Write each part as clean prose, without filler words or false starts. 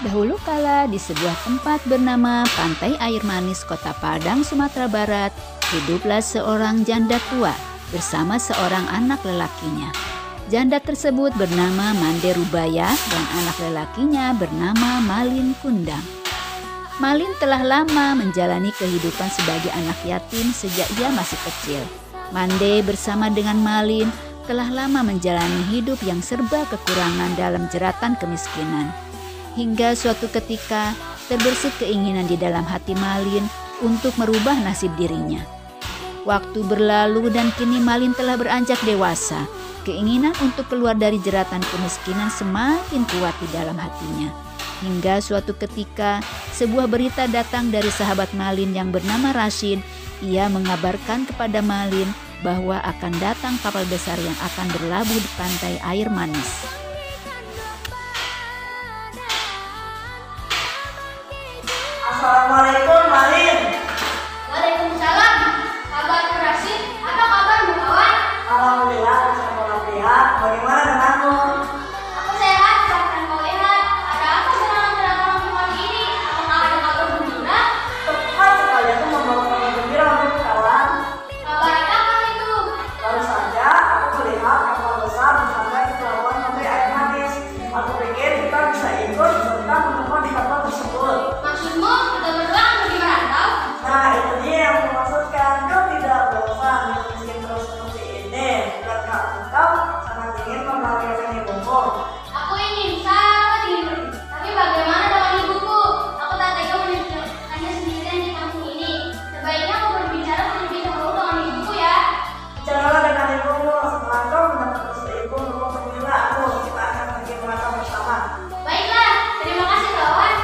Dahulu kala di sebuah tempat bernama Pantai Air Manis, Kota Padang, Sumatera Barat, hiduplah seorang janda tua bersama seorang anak lelakinya. Janda tersebut bernama Mande Rubaya dan anak lelakinya bernama Malin Kundang. Malin telah lama menjalani kehidupan sebagai anak yatim sejak ia masih kecil. Mande bersama dengan Malin telah lama menjalani hidup yang serba kekurangan dalam jeratan kemiskinan. Hingga suatu ketika terbersit keinginan di dalam hati Malin untuk merubah nasib dirinya. Waktu berlalu dan kini Malin telah beranjak dewasa. Keinginan untuk keluar dari jeratan kemiskinan semakin kuat di dalam hatinya. Hingga suatu ketika sebuah berita datang dari sahabat Malin yang bernama Rashid. Ia mengabarkan kepada Malin bahwa akan datang kapal besar yang akan berlabuh di Pantai Air Manis. Assalamualaikum, Malin. Waalaikumsalam. Kabar Rashid, apa kabarmu kawan? Alhamdulillah, saya mau lihat. Bagaimana denganmu? Aku sehat, seperti kau lihat. Ada apa serangan kedatangan kemari ini? Apakah ada kabar gembira? Tepat sekali, aku membawa kabar gembira untuk kawan. Kabar apa itu? Baru saja aku melihat kapal besar sampai di pelabuhan Pantai Air Manis. Aku pikir kita bisa ikut serta menumpang di kapal tersebut. Maksudmu kita berdua pergi merantau? Nah, itu dia yang aku maksudkan. Kau tidak bosan miskin terus seperti ini. Bukankah engkau sangat ingin membahagiakan ibumu? Aku ingin sangat ingin pergi. Tapi bagaimana dengan ibuku? Aku tak tega meninggalkannya sendirian di kampung ini. Sebaiknya aku berbicara terlebih dahulu dengan ibuku ya. Bicaralah dengan ibumu. Setelah kau mendapat restu ibumu, panggillah aku. Kita akan pergi merantau bersama. Baiklah, terima kasih kawan.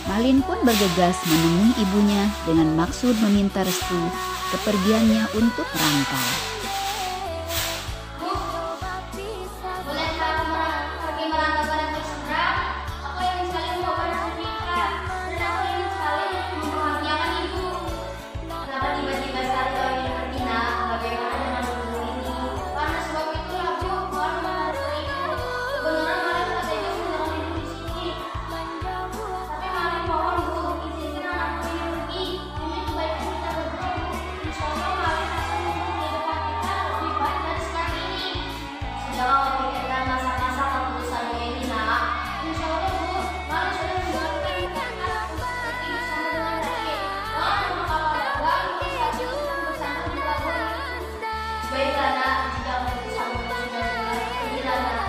Malin pun bergegas menemui ibunya dengan maksud meminta restu kepergiannya untuk merantau. Bolehkah aku pergi merantau pada terseberang? Aku ingin sekali membawa nikah dan aku ingin sekali membahagiakan ibu. Kenapa tiba-tiba sekali kau ingin pergi nak? Bagaimana dengan ibu ini? Karena sebab itulah bu, mohon mengerti ibu. Kebenaran Malin tak tega meninggalkan ibu di sini. Tapi Malin mohon bu, izinkan anakku ini pergi. Demi kebaikan kita berdua bu. Insya Allah Malin akan membuat kehidupan kita lebih baik dari sekarang ini. Jangan memikirkan masa-masa keputusanmu ini nak. Insya Allah bu, Malin sudah menjalankan anakku pergi bersama dengan Rashid. Jangan sama kapal dagang, terus lagi untuk bersama di pelabuhan itu. Baiklah nak, jika keputusanmu sudah benar, pergilah nak.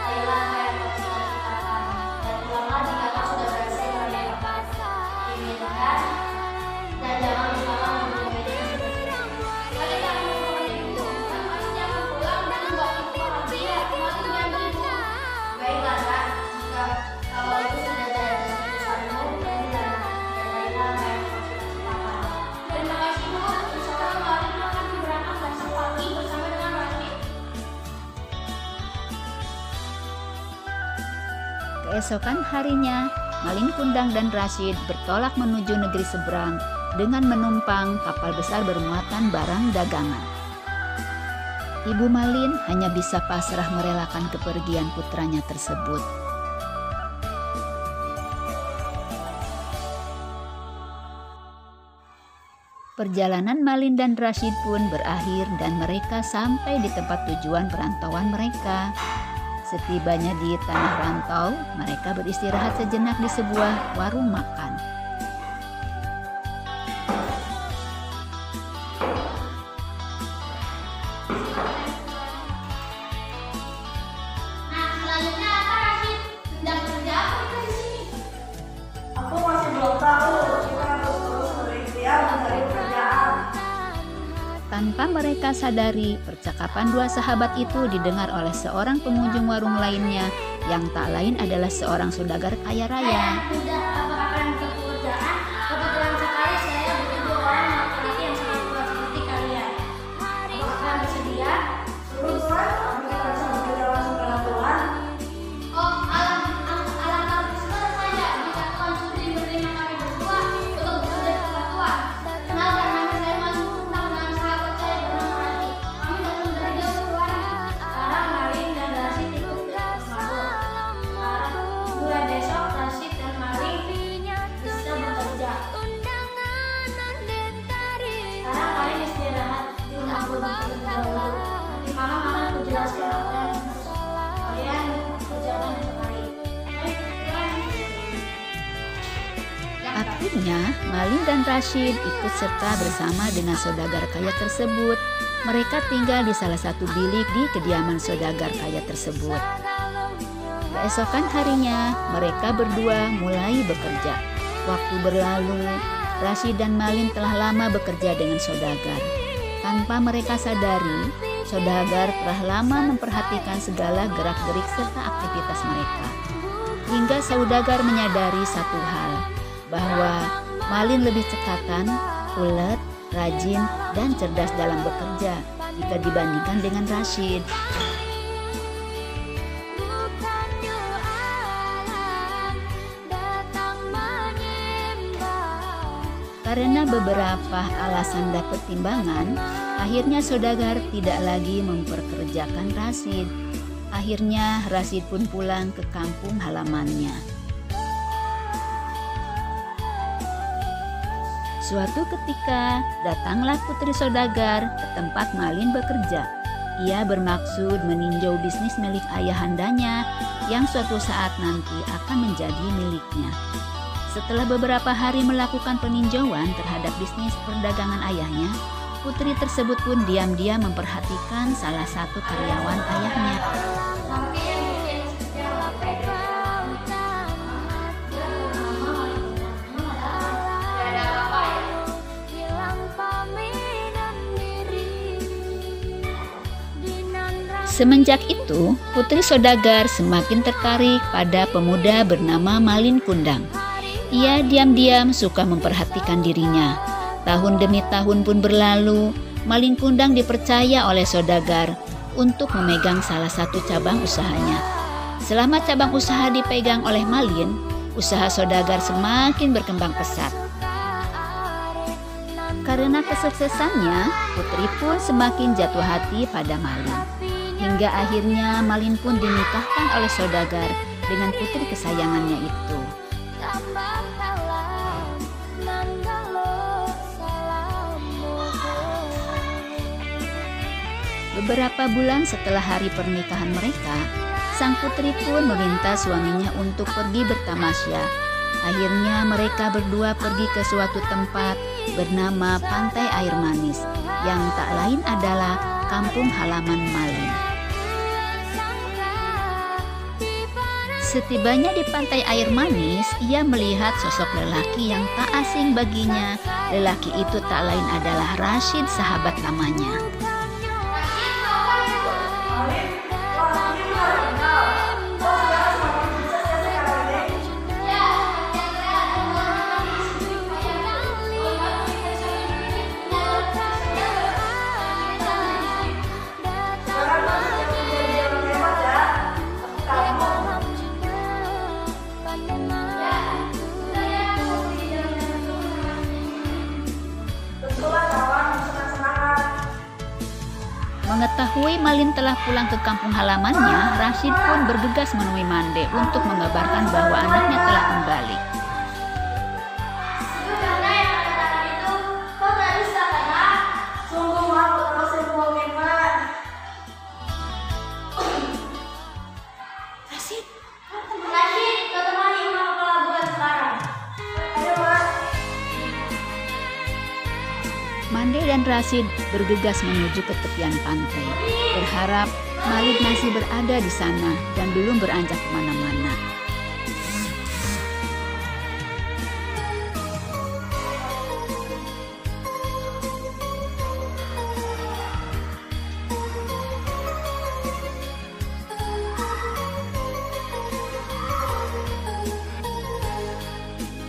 Ayolah apa yang kau cita-citakan dan pulanglah jika kau sudah berhasil merayakan inginkan dan jangan lupakan untuk memiliki seperti itu. Bagi kamu ibu, yang pasti akan pulang dan membuat ibu bahagia. Malin janji ibu. Baiklah nak, jika kalau itu sudah jadi keputusanmu, pergilah nak dan raihlah apa yang kau cita-citakan. Terima kasih bu, insya Allah Malin akan berangkat besok pagi bersama dengan Rashid. Keesokan harinya, Malin Kundang dan Rashid bertolak menuju negeri seberang dengan menumpang kapal besar bermuatan barang dagangan. Ibu Malin hanya bisa pasrah merelakan kepergian putranya tersebut. Perjalanan Malin dan Rashid pun berakhir dan mereka sampai di tempat tujuan perantauan mereka. Setibanya di tanah rantau, mereka beristirahat sejenak di sebuah warung makan. Nah, selanjutnya apa Rashid? Hendak kerja apa kita di sini? Aku masih belum tahu. Kita harus terus berikhtiar mencari pekerjaan. Tanpa mereka sadari, percakapan dua sahabat itu didengar oleh seorang pengunjung warung lainnya yang tak lain adalah seorang saudagar kaya raya. Muda, apakah kalian butuh pekerjaan? Kebetulan sekali saya butuh dua orang laki-laki yang sangat kuat seperti kalian. Apakah kalian bersedia? Terus, kami kita bisa bekerja langsung dengan Tuhan. Oh, alangkah bersyukur saja jika Tuhan sudi menerima kami berdua untuk bekerja di tempat Tuhan. Kenalkan nama saya Malin Kundang dengan sahabat saya bernama Rashid. Kami datang dari jauh keluarga. Sekarang Malin dan Rashid Akhirnya, Malin dan Rashid ikut serta bersama dengan saudagar kaya tersebut. Mereka tinggal di salah satu bilik di kediaman saudagar kaya tersebut. Keesokan harinya, mereka berdua mulai bekerja. Waktu berlalu, Rashid dan Malin telah lama bekerja dengan saudagar. Tanpa mereka sadari, saudagar telah lama memperhatikan segala gerak-gerik serta aktivitas mereka. Hingga saudagar menyadari satu hal, bahwa Malin lebih cekatan, ulet, rajin, dan cerdas dalam bekerja jika dibandingkan dengan Rashid. Karena beberapa alasan dan pertimbangan, akhirnya saudagar tidak lagi memperkerjakan Rashid. Akhirnya Rashid pun pulang ke kampung halamannya. Suatu ketika, datanglah putri saudagar ke tempat Malin bekerja. Ia bermaksud meninjau bisnis milik ayahandanya yang suatu saat nanti akan menjadi miliknya. Setelah beberapa hari melakukan peninjauan terhadap bisnis perdagangan ayahnya, putri tersebut pun diam-diam memperhatikan salah satu karyawan ayahnya. Semenjak itu, putri saudagar semakin tertarik pada pemuda bernama Malin Kundang. Ia diam-diam suka memperhatikan dirinya. Tahun demi tahun pun berlalu, Malin Kundang dipercaya oleh saudagar untuk memegang salah satu cabang usahanya. Selama cabang usaha dipegang oleh Malin, usaha saudagar semakin berkembang pesat. Karena kesuksesannya, putri pun semakin jatuh hati pada Malin. Hingga akhirnya Malin pun dinikahkan oleh saudagar dengan putri kesayangannya itu. Beberapa bulan setelah hari pernikahan mereka, sang putri pun meminta suaminya untuk pergi bertamasya. Akhirnya mereka berdua pergi ke suatu tempat bernama Pantai Air Manis, yang tak lain adalah kampung halaman Malin. Setibanya di Pantai Air Manis, ia melihat sosok lelaki yang tak asing baginya. Lelaki itu tak lain adalah Rashid, sahabat lamanya. Mengetahui Malin telah pulang ke kampung halamannya, Rashid pun bergegas menemui Mande untuk mengabarkan bahwa anaknya telah kembali. Mande dan Rashid bergegas menuju ke tepian pantai, berharap Malin masih berada di sana dan belum beranjak kemana-mana.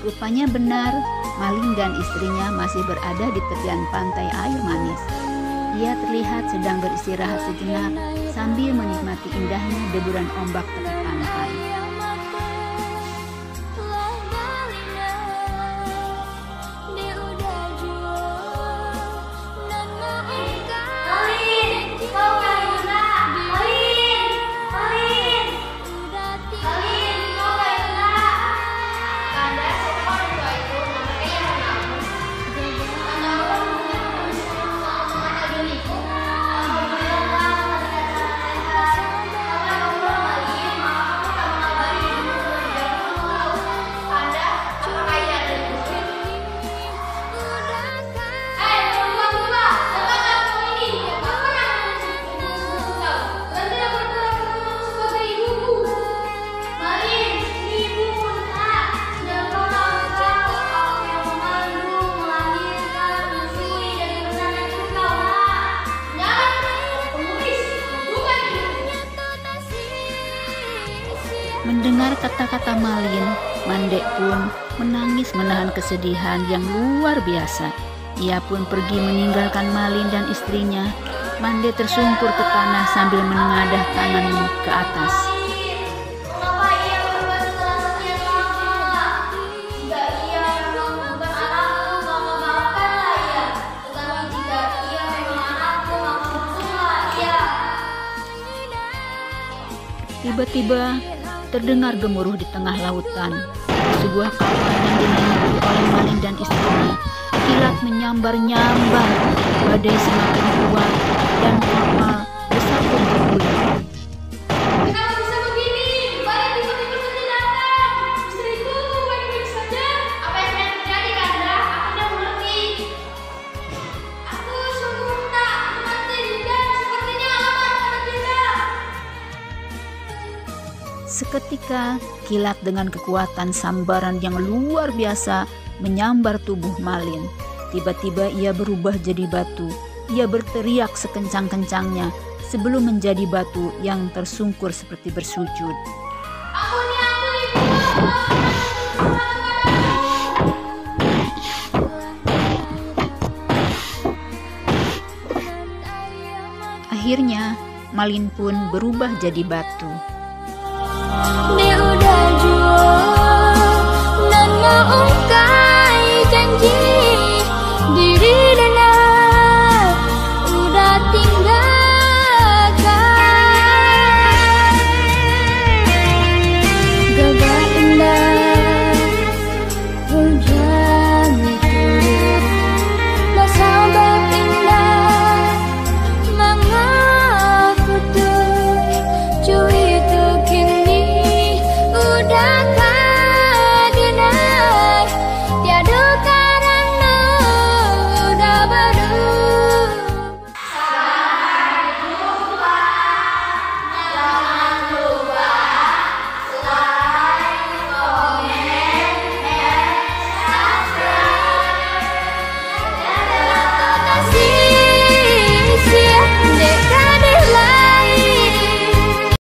Rupanya benar, Malin dan istrinya masih berada di tepian Pantai Air Manis. Ia terlihat sedang beristirahat sejenak sambil menikmati indahnya deburan ombak tepi pantai. Mendengar kata-kata Malin, Mandek pun menangis menahan kesedihan yang luar biasa. Ia pun pergi meninggalkan Malin dan istrinya. Mande tersungkur ke tanah sambil menengadah tangannya ke atas. Mengapa ia berubah setelah sekian lama? Jika ia memang bukan anakku, maka maafkanlah ia. Tetapi jika ia memang anakku, maka hukumlah ia. Tiba-tiba terdengar gemuruh di tengah lautan. Sebuah kapal yang dinaiki oleh Malin dan istrinya. Kilat menyambar-nyambar, badai semakin kuat dan kapal bersatu berguling. Kenapa bisa begini? Badai tiba-tiba saja datang. Istriku baik-baik saja. Apa yang sedang terjadi, Kanda? Aku tidak mengerti. Aku sungguh tak mengerti dan sepertinya aman pada kita. Seketika kilat dengan kekuatan sambaran yang luar biasa menyambar tubuh Malin. Tiba-tiba ia berubah jadi batu. Ia berteriak sekencang-kencangnya sebelum menjadi batu yang tersungkur seperti bersujud. Ampuni aku, Ibu. Akhirnya Malin pun berubah jadi batu. Dia udah jual dan mau ungkai janji diri